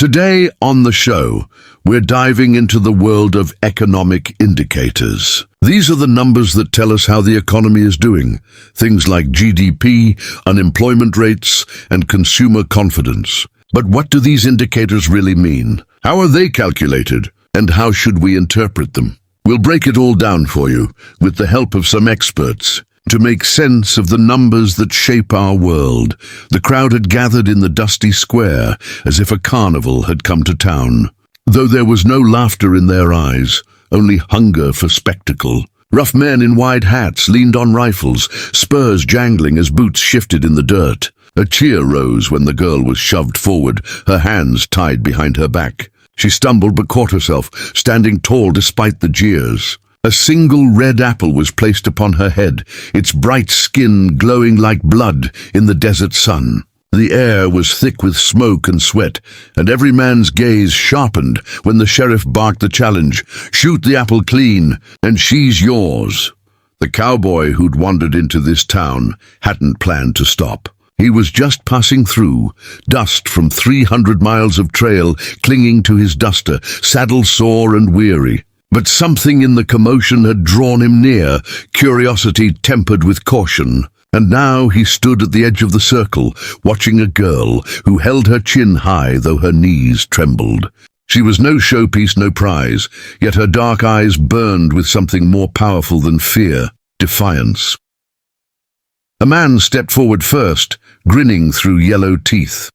Today on the show, we're diving into the world of economic indicators. These are the numbers that tell us how the economy is doing. Things like GDP, unemployment rates, and consumer confidence. But what do these indicators really mean? How are they calculated? And how should we interpret them? We'll break it all down for you, with the help of some experts, to make sense of the numbers that shape our world. The crowd had gathered in the dusty square, as if a carnival had come to town. Though there was no laughter in their eyes, only hunger for spectacle. Rough men in wide hats leaned on rifles, spurs jangling as boots shifted in the dirt. A cheer rose when the girl was shoved forward, her hands tied behind her back. She stumbled but caught herself, standing tall despite the jeers. A single red apple was placed upon her head, its bright skin glowing like blood in the desert sun. The air was thick with smoke and sweat, and every man's gaze sharpened when the sheriff barked the challenge, "Shoot the apple clean, and she's yours." The cowboy who'd wandered into this town hadn't planned to stop. He was just passing through, dust from 300 miles of trail clinging to his duster, saddle sore and weary. But something in the commotion had drawn him near, curiosity tempered with caution. And now he stood at the edge of the circle, watching a girl who held her chin high though her knees trembled. She was no showpiece, no prize, yet her dark eyes burned with something more powerful than fear, defiance. A man stepped forward first, grinning through yellow teeth.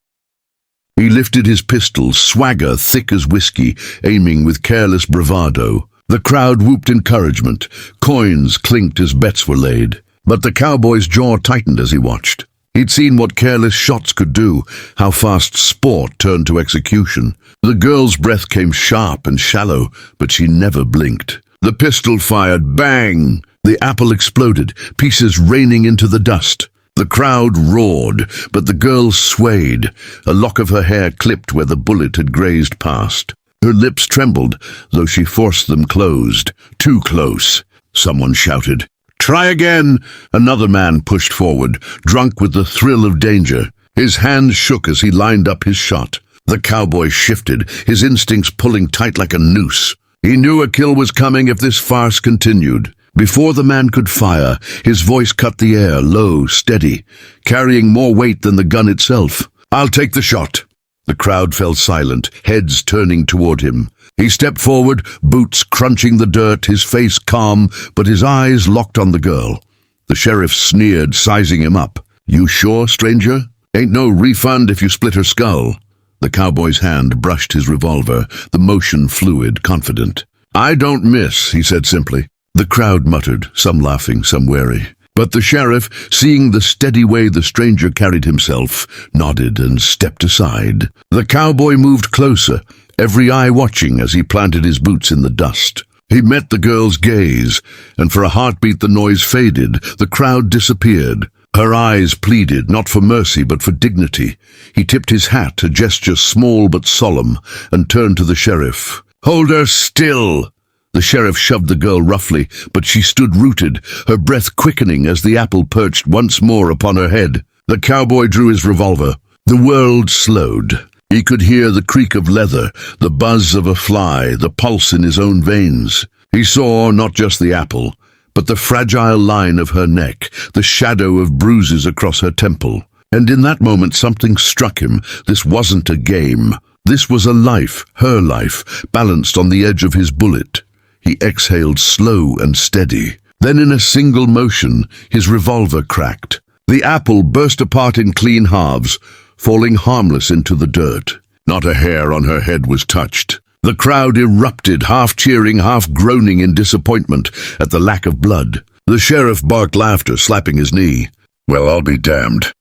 He lifted his pistol, swagger thick as whiskey, aiming with careless bravado. The crowd whooped encouragement. Coins clinked as bets were laid. But the cowboy's jaw tightened as he watched. He'd seen what careless shots could do, how fast sport turned to execution. The girl's breath came sharp and shallow, but she never blinked. The pistol fired, bang! The apple exploded, pieces raining into the dust. The crowd roared, but the girl swayed, a lock of her hair clipped where the bullet had grazed past. Her lips trembled, though she forced them closed. Too close, someone shouted. "Try again!" Another man pushed forward, drunk with the thrill of danger. His hands shook as he lined up his shot. The cowboy shifted, his instincts pulling tight like a noose. He knew a kill was coming if this farce continued. Before the man could fire, his voice cut the air, low, steady, carrying more weight than the gun itself. "I'll take the shot." The crowd fell silent, heads turning toward him. He stepped forward, boots crunching the dirt, his face calm, but his eyes locked on the girl. The sheriff sneered, sizing him up. "You sure, stranger? Ain't no refund if you split her skull." The cowboy's hand brushed his revolver, the motion fluid, confident. "I don't miss," he said simply. The crowd muttered, some laughing, some wary. But the sheriff, seeing the steady way the stranger carried himself, nodded and stepped aside. The cowboy moved closer, every eye watching as he planted his boots in the dust. He met the girl's gaze, and for a heartbeat the noise faded, the crowd disappeared. Her eyes pleaded, not for mercy but for dignity. He tipped his hat, a gesture small but solemn, and turned to the sheriff. "Hold her still!" The sheriff shoved the girl roughly, but she stood rooted, her breath quickening as the apple perched once more upon her head. The cowboy drew his revolver. The world slowed. He could hear the creak of leather, the buzz of a fly, the pulse in his own veins. He saw not just the apple, but the fragile line of her neck, the shadow of bruises across her temple. And in that moment something struck him. This wasn't a game. This was a life, her life, balanced on the edge of his bullet. He exhaled slow and steady. Then in a single motion, his revolver cracked. The apple burst apart in clean halves, falling harmless into the dirt. Not a hair on her head was touched. The crowd erupted, half cheering, half groaning in disappointment at the lack of blood. The sheriff barked laughter, slapping his knee. "Well, I'll be damned."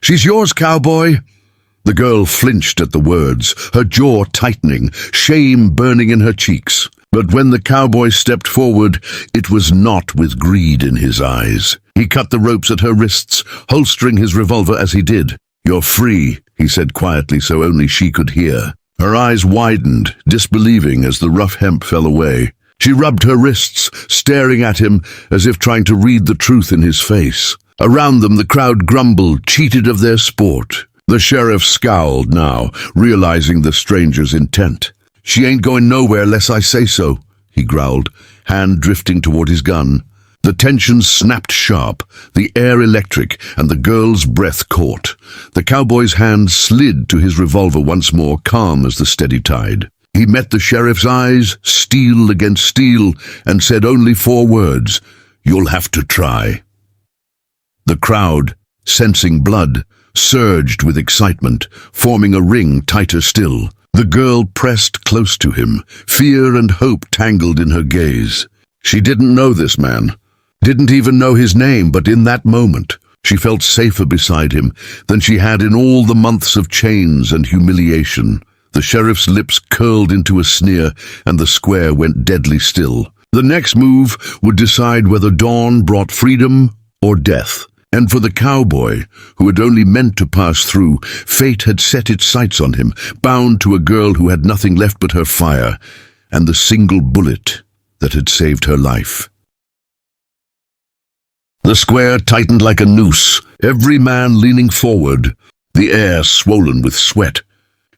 "She's yours, cowboy." The girl flinched at the words, her jaw tightening, shame burning in her cheeks. But when the cowboy stepped forward, it was not with greed in his eyes. He cut the ropes at her wrists, holstering his revolver as he did. "You're free," he said quietly so only she could hear. Her eyes widened, disbelieving as the rough hemp fell away. She rubbed her wrists, staring at him as if trying to read the truth in his face. Around them the crowd grumbled, cheated of their sport. The sheriff scowled now, realizing the stranger's intent. "She ain't going nowhere less I say so," he growled, hand drifting toward his gun. The tension snapped sharp, the air electric, and the girl's breath caught. The cowboy's hand slid to his revolver once more, calm as the steady tide. He met the sheriff's eyes, steel against steel, and said only 4 words, "You'll have to try." The crowd, sensing blood, surged with excitement, forming a ring tighter still. The girl pressed close to him, fear and hope tangled in her gaze. She didn't know this man, didn't even know his name, but in that moment, she felt safer beside him than she had in all the months of chains and humiliation. The sheriff's lips curled into a sneer, and the square went deadly still. The next move would decide whether dawn brought freedom or death. And for the cowboy, who had only meant to pass through, fate had set its sights on him, bound to a girl who had nothing left but her fire, and the single bullet that had saved her life. The square tightened like a noose, every man leaning forward, the air swollen with sweat,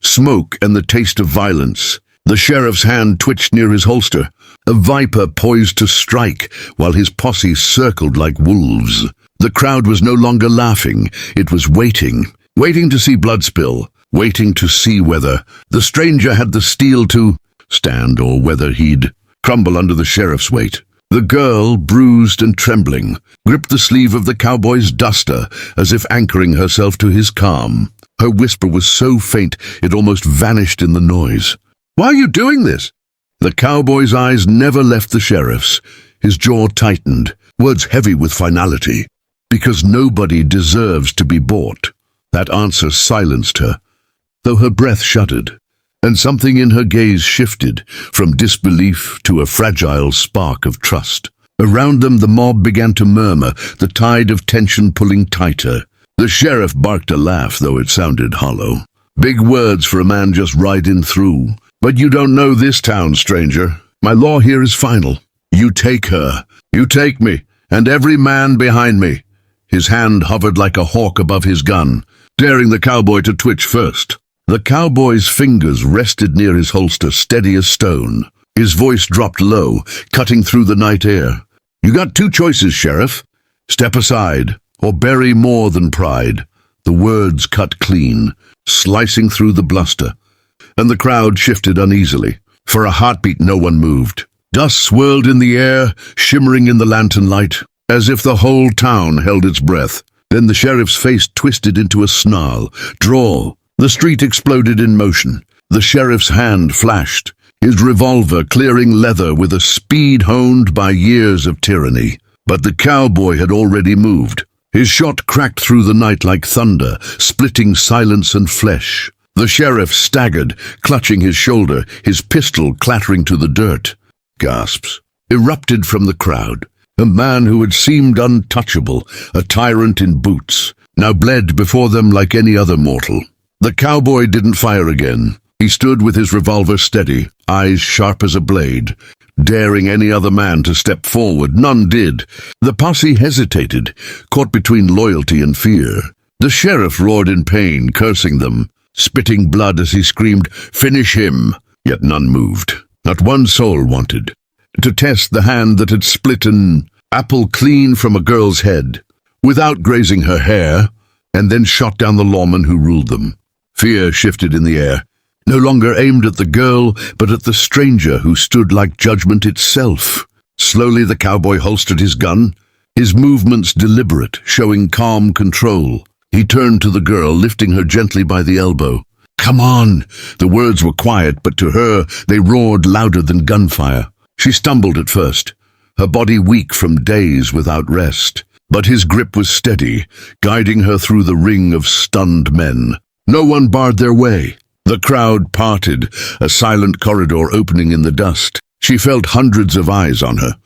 smoke and the taste of violence. The sheriff's hand twitched near his holster, a viper poised to strike, while his posse circled like wolves. The crowd was no longer laughing, it was waiting to see blood spill, waiting to see whether the stranger had the steel to stand or whether he'd crumble under the sheriff's weight. The girl, bruised and trembling, gripped the sleeve of the cowboy's duster as if anchoring herself to his calm. Her whisper was so faint it almost vanished in the noise. "Why are you doing this?" The cowboy's eyes never left the sheriff's. His jaw tightened, words heavy with finality. "Because nobody deserves to be bought." That answer silenced her, though her breath shuddered, and something in her gaze shifted from disbelief to a fragile spark of trust. Around them the mob began to murmur, the tide of tension pulling tighter. The sheriff barked a laugh, though it sounded hollow. "Big words for a man just riding through. But you don't know this town, stranger. My law here is final. You take her, you take me, and every man behind me." His hand hovered like a hawk above his gun, daring the cowboy to twitch first. The cowboy's fingers rested near his holster, steady as stone. His voice dropped low, cutting through the night air. "You got 2 choices, Sheriff. Step aside, or bury more than pride." The words cut clean, slicing through the bluster, and the crowd shifted uneasily. For a heartbeat, no one moved. Dust swirled in the air, shimmering in the lantern light, as if the whole town held its breath. Then the sheriff's face twisted into a snarl. "Draw." The street exploded in motion. The sheriff's hand flashed, his revolver clearing leather with a speed honed by years of tyranny. But the cowboy had already moved. His shot cracked through the night like thunder, splitting silence and flesh. The sheriff staggered, clutching his shoulder, his pistol clattering to the dirt. Gasps erupted from the crowd. A man who had seemed untouchable, a tyrant in boots, now bled before them like any other mortal. The cowboy didn't fire again. He stood with his revolver steady, eyes sharp as a blade, daring any other man to step forward. None did. The posse hesitated, caught between loyalty and fear. The sheriff roared in pain, cursing them, spitting blood as he screamed, "Finish him!" Yet none moved. Not one soul wanted to test the hand that had split an apple clean from a girl's head, without grazing her hair, and then shot down the lawman who ruled them. Fear shifted in the air, no longer aimed at the girl, but at the stranger who stood like judgment itself. Slowly the cowboy holstered his gun, his movements deliberate, showing calm control. He turned to the girl, lifting her gently by the elbow. "Come on!" The words were quiet, but to her they roared louder than gunfire. She stumbled at first, her body weak from days without rest. But his grip was steady, guiding her through the ring of stunned men. No one barred their way. The crowd parted, a silent corridor opening in the dust. She felt hundreds of eyes on her.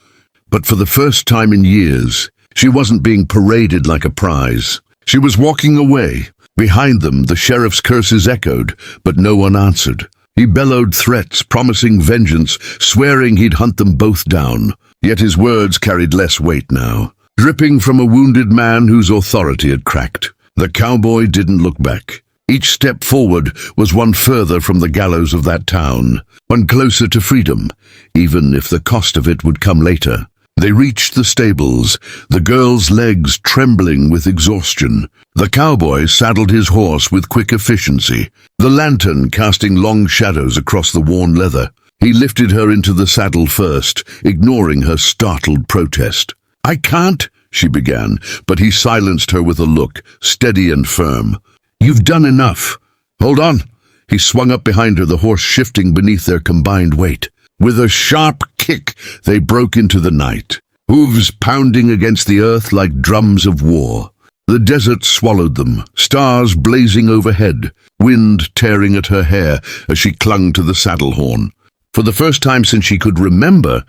But for the first time in years, she wasn't being paraded like a prize. She was walking away. Behind them, the sheriff's curses echoed, but no one answered. He bellowed threats, promising vengeance, swearing he'd hunt them both down. Yet his words carried less weight now, dripping from a wounded man whose authority had cracked. The cowboy didn't look back. Each step forward was one further from the gallows of that town, one closer to freedom, even if the cost of it would come later. They reached the stables, the girl's legs trembling with exhaustion. The cowboy saddled his horse with quick efficiency, the lantern casting long shadows across the worn leather. He lifted her into the saddle first, ignoring her startled protest. "I can't," she began, but he silenced her with a look, steady and firm. "You've done enough. Hold on." He swung up behind her, the horse shifting beneath their combined weight. With a sharp kick, they broke into the night, hooves pounding against the earth like drums of war. The desert swallowed them, stars blazing overhead, wind tearing at her hair as she clung to the saddle horn. For the first time since she could remember,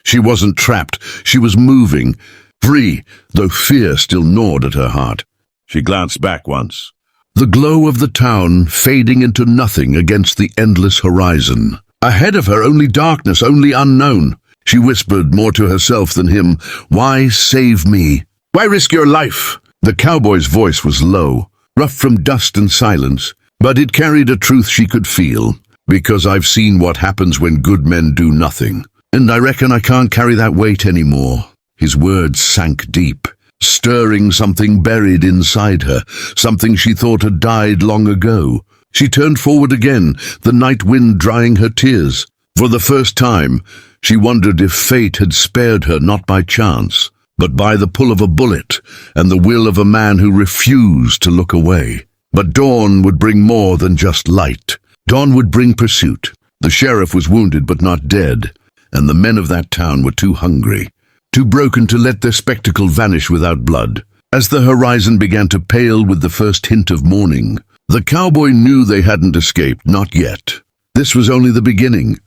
she wasn't trapped. She was moving, free, though fear still gnawed at her heart. She glanced back once. The glow of the town fading into nothing against the endless horizon. Ahead of her, only darkness, only unknown. She whispered more to herself than him, "Why save me? Why risk your life?" The cowboy's voice was low, rough from dust and silence, but it carried a truth she could feel. "Because I've seen what happens when good men do nothing. And I reckon I can't carry that weight anymore." His words sank deep, stirring something buried inside her, something she thought had died long ago. She turned forward again, the night wind drying her tears. For the first time, she wondered if fate had spared her not by chance, but by the pull of a bullet and the will of a man who refused to look away. But dawn would bring more than just light. Dawn would bring pursuit. The sheriff was wounded but not dead, and the men of that town were too hungry, too broken to let their spectacle vanish without blood. As the horizon began to pale with the first hint of morning, the cowboy knew they hadn't escaped, not yet. This was only the beginning.